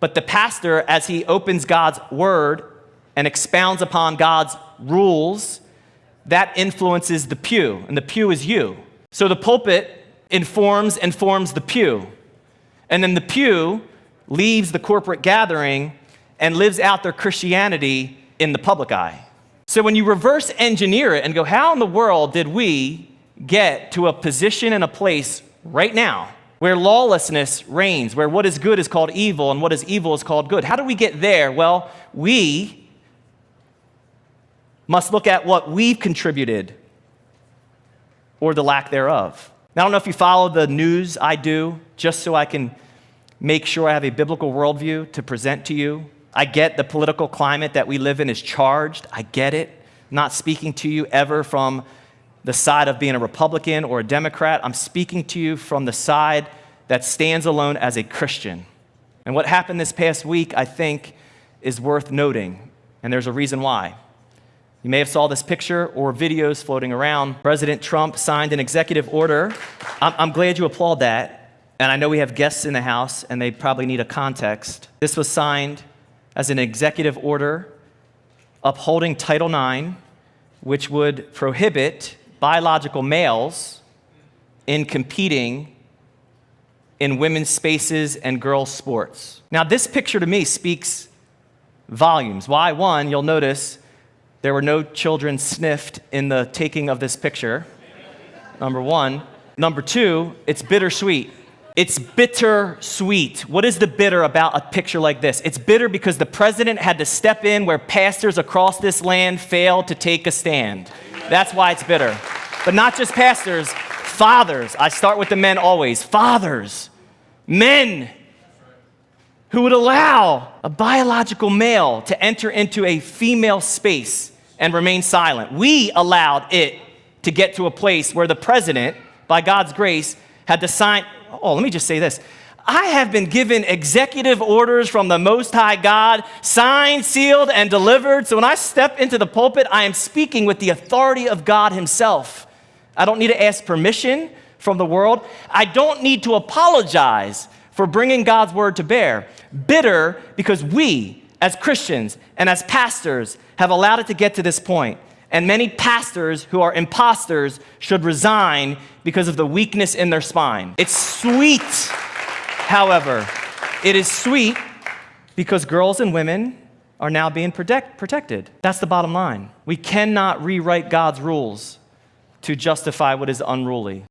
But the pastor, as he opens God's word and expounds upon God's rules, that influences the pew, and the pew is you. So the pulpit informs and forms the pew, and then the pew leaves the corporate gathering and lives out their Christianity in the public eye. So when you reverse engineer it and go, how in the world did we get to a position and a place right now where lawlessness reigns, where what is good is called evil and what is evil is called good? How do we get there? Well, we must look at what we've contributed or the lack thereof. Now, I don't know if you follow the news. I do, just so I can make sure I have a biblical worldview to present to you. I get the political climate that we live in is charged. I get it. I'm not speaking to you ever from the side of being a Republican or a Democrat. I'm speaking to you from the side that stands alone as a Christian. And what happened this past week, I think, is worth noting, and there's a reason why. You may have saw this picture or videos floating around. President Trump signed an executive order. I'm glad you applaud that, and I know we have guests in the house, and they probably need a context. This was signed as an executive order upholding Title IX, which would prohibit biological males in competing in women's spaces and girls' sports. Now, this picture to me speaks volumes. Why? One, you'll notice there were no children sniffed in the taking of this picture, number one. Number two, it's bittersweet. It's bittersweet. What is the bitter about a picture like this? It's bitter because the president had to step in where pastors across this land failed to take a stand. That's why it's bitter. But not just pastors, fathers. I start with the men always. Fathers, men who would allow a biological male to enter into a female space and remain silent. We allowed it to get to a place where the president, by God's grace, had to sign. Oh, let me just say this. I have been given executive orders from the Most High God, signed, sealed, and delivered. So when I step into the pulpit, I am speaking with the authority of God himself. I don't need to ask permission from the world. I don't need to apologize for bringing God's word to bear. Bitter because we, as Christians and as pastors, have allowed it to get to this point. And many pastors who are imposters should resign because of the weakness in their spine. It's sweet, however. It is sweet because girls and women are now being protected. That's the bottom line. We cannot rewrite God's rules to justify what is unruly.